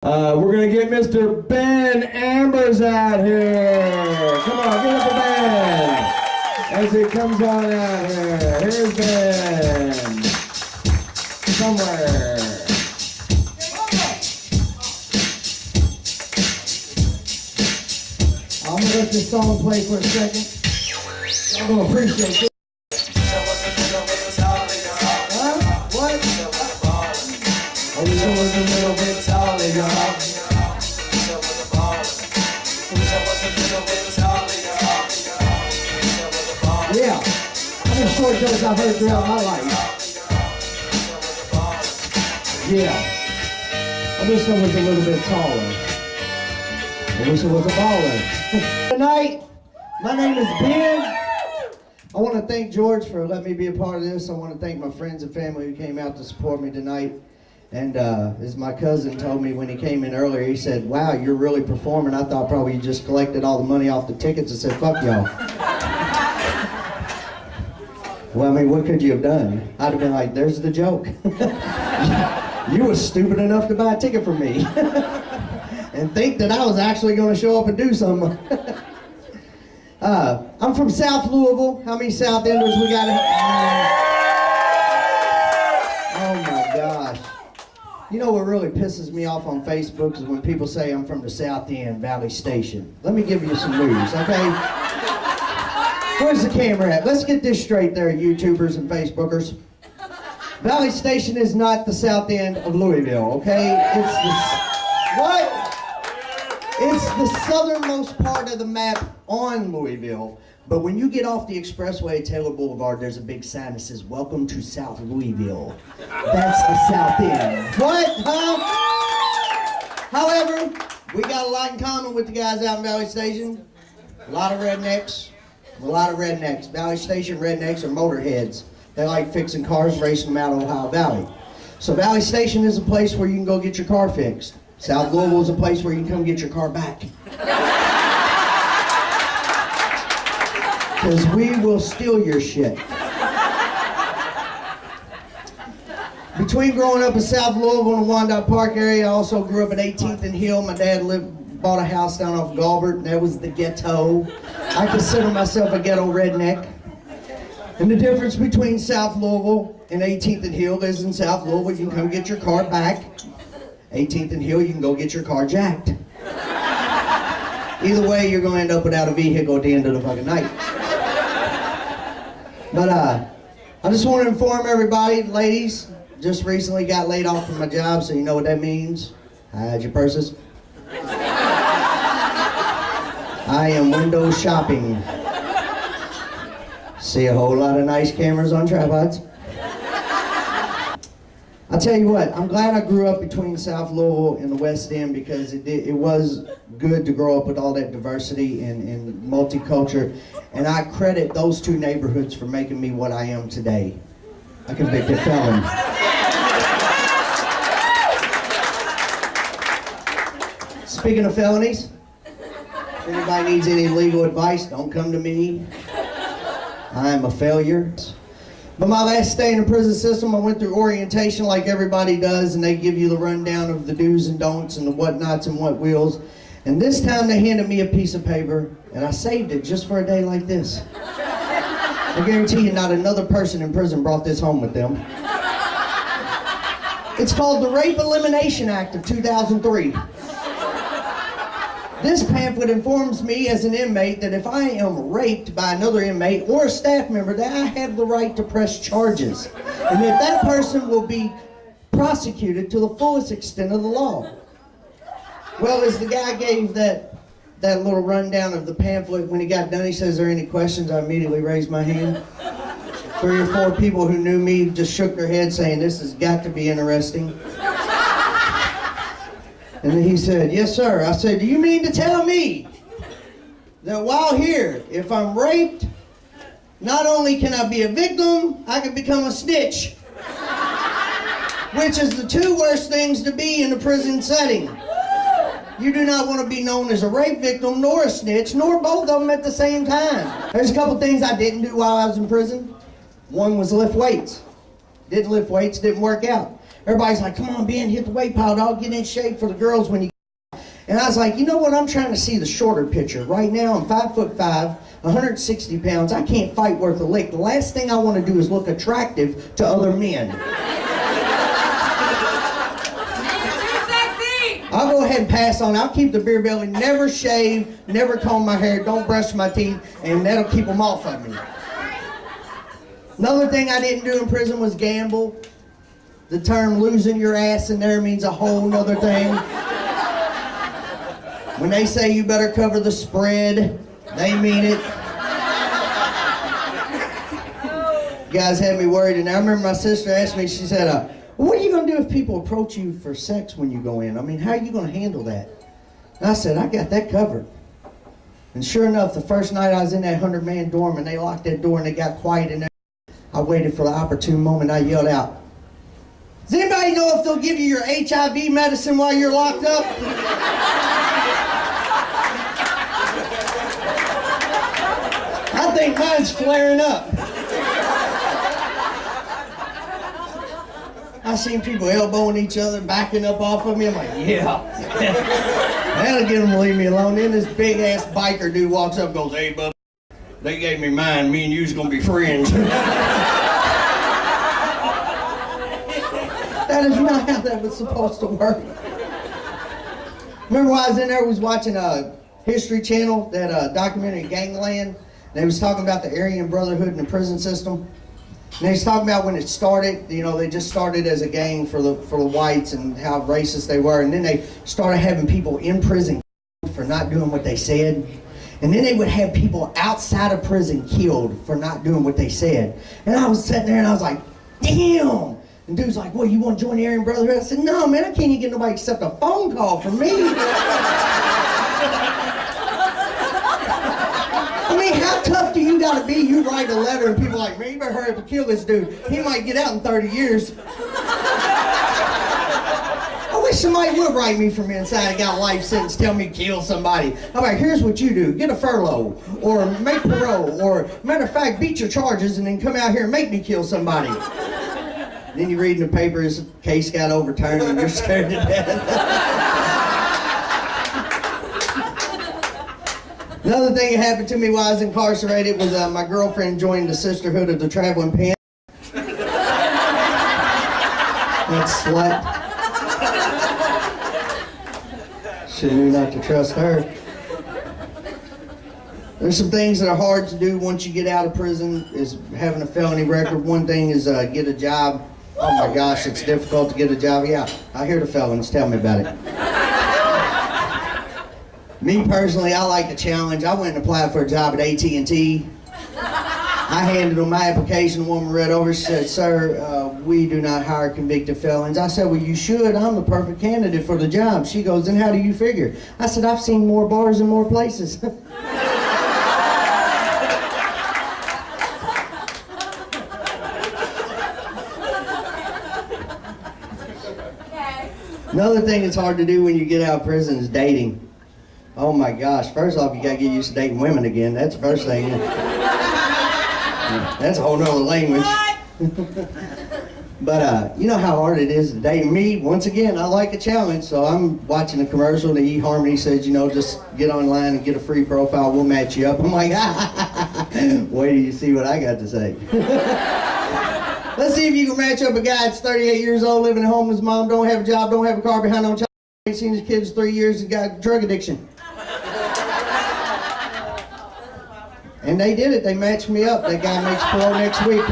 We're going to get Mr. Ben Ambers out here. Come on, give it to Ben as he comes on out here. Here's Ben. Somewhere. I'm going to let this song play for a second. I'm going to appreciate it. What? I wish I was a little bit taller, y'all. Yeah, how many short jokes I've heard throughout my life? Yeah, I wish I was a little bit taller. I wish I was a baller. Tonight, my name is Ben. I want to thank George for letting me be a part of this. I want to thank my friends and family who came out to support me tonight. And as my cousin told me when he came in earlier, he said, "Wow, you're really performing." I thought probably you just collected all the money off the tickets and said, "Fuck y'all." Well, I mean, what could you have done? I'd have been like, "There's the joke." You were stupid enough to buy a ticket from me and think that I was actually going to show up and do something. I'm from South Louisville. How many South Enders we got? Oh my gosh. You know what really pisses me off on Facebook is when people say I'm from the South End, Valley Station. Let me give you some news, okay? Where's the camera at? Let's get this straight there, YouTubers and Facebookers. Valley Station is not the South End of Louisville, okay? It's the... What? It's the southernmost part of the map on Louisville. But when you get off the expressway at Taylor Boulevard, there's a big sign that says, "Welcome to South Louisville." That's the South End. What? Huh? However, we got a lot in common with the guys out in Valley Station. A lot of rednecks. Valley Station rednecks are motorheads. They like fixing cars, racing them out of Ohio Valley. So Valley Station is a place where you can go get your car fixed. South Louisville is a place where you can come get your car back. Because we will steal your shit. Between growing up in South Louisville and the Wyandotte Park area, I also grew up at 18th and Hill. My dad bought a house down off Galbert, and that was the ghetto. I consider myself a ghetto redneck. And the difference between South Louisville and 18th and Hill is in South Louisville, you can come get your car back. 18th and Hill, you can go get your car jacked. Either way, you're going to end up without a vehicle at the end of the fucking night. But I just want to inform everybody, ladies, just recently got laid off from my job, so you know what that means. Hide your purses. I am window shopping. See a whole lot of nice cameras on tripods. I'll tell you what, I'm glad I grew up between South Louisville and the West End because it was good to grow up with all that diversity and multicultural. And I credit those two neighborhoods for making me what I am today, a convicted felon. Speaking of felonies, if anybody needs any legal advice, don't come to me. I am a failure. But my last stay in the prison system, I went through orientation like everybody does, and they give you the rundown of the do's and don'ts and the whatnots and what wills. And this time they handed me a piece of paper, and I saved it just for a day like this. I guarantee you not another person in prison brought this home with them. It's called the Rape Elimination Act of 2003. This pamphlet informs me as an inmate that if I am raped by another inmate or a staff member, that I have the right to press charges. And that that person will be prosecuted to the fullest extent of the law. Well, as the guy gave that little rundown of the pamphlet, when he got done, he says, "Are there any questions?" I immediately raised my hand. 3 or 4 people who knew me just shook their heads saying, "This has got to be interesting." And then he said, "Yes, sir." I said, "Do you mean to tell me that while here, if I'm raped, not only can I be a victim, I can become a snitch?" Which is the 2 worst things to be in a prison setting. You do not want to be known as a rape victim, nor a snitch, nor both of them at the same time. There's a couple things I didn't do while I was in prison. One was lift weights. Didn't lift weights, didn't work out. Everybody's like, come on, Ben, hit the weight pile, dog, get in shape for the girls when you. And I was like, you know what, I'm trying to see the shorter picture. Right now, I'm 5'5", 160 pounds. I can't fight worth a lick. The last thing I want to do is look attractive to other men. I'll go ahead and pass on. I'll keep the beer belly, never shave, never comb my hair, don't brush my teeth, and that'll keep them off of me. Another thing I didn't do in prison was gamble. The term losing your ass in there means a whole nother thing. When they say you better cover the spread, they mean it. You guys had me worried, and I remember my sister asked me, she said, what are you going to do if people approach you for sex when you go in? I mean, how are you going to handle that? And I said, I got that covered. And sure enough, the first night I was in that 100-man dorm and they locked that door and they got quiet in there, I waited for the opportune moment. I yelled out, does anybody know if they'll give you your HIV medicine while you're locked up? I think mine's flaring up. I seen people elbowing each other, backing up off of me. I'm like, yeah. That'll get them to leave me alone. Then this big-ass biker dude walks up and goes, hey, bub, they gave me mine. Me and you's gonna be friends. That is not how that was supposed to work. Remember when I was in there, I was watching a History Channel, that documentary, Gangland. They was talking about the Aryan Brotherhood in the prison system. And they was talking about when it started, you know, they just started as a gang for the whites and how racist they were. And then they started having people in prison for not doing what they said. And then they would have people outside of prison killed for not doing what they said. And I was sitting there and I was like, damn. And dude's like, well, you want to join the Aryan Brotherhood? I said, no, man, I can't even get nobody except a phone call from me. I mean, how tough do you gotta be? You write a letter and people are like, man, you better hurry up and kill this dude. He might get out in 30 years. I wish somebody would write me from inside and got a life sentence, tell me to kill somebody. I'm like, here's what you do. Get a furlough, or make parole, or matter of fact, beat your charges and then come out here and make me kill somebody. Then you read in the paper, his case got overturned and you're scared to death. Another thing that happened to me while I was incarcerated was my girlfriend joined the Sisterhood of the Traveling Pants. That slut. Should knew not to trust her. There's some things that are hard to do once you get out of prison, is having a felony record. One thing is get a job. Oh my gosh, it's difficult to get a job. Yeah, I hear the felons. Tell me about it. Me personally, I like the challenge. I went and applied for a job at AT&T. I handed them my application. The woman read over. She said, sir, we do not hire convicted felons. I said, well, you should. I'm the perfect candidate for the job. She goes, then how do you figure? I said, I've seen more bars in more places. Another thing that's hard to do when you get out of prison is dating. Oh my gosh, first off, you gotta get used to dating women again. That's the first thing. That's a whole nother language. But you know how hard it is to date me. Once again, I like a challenge, so I'm watching a commercial that eHarmony says, you know, just get online and get a free profile, we'll match you up. I'm like, wait till you see what I got to say. Let's see if you can match up a guy that's 38 years old, living at home with his mom, don't have a job, don't have a car, behind on child, ain't seen his kids 3 years, and got drug addiction. And they did it. They matched me up. That guy makes parole next week.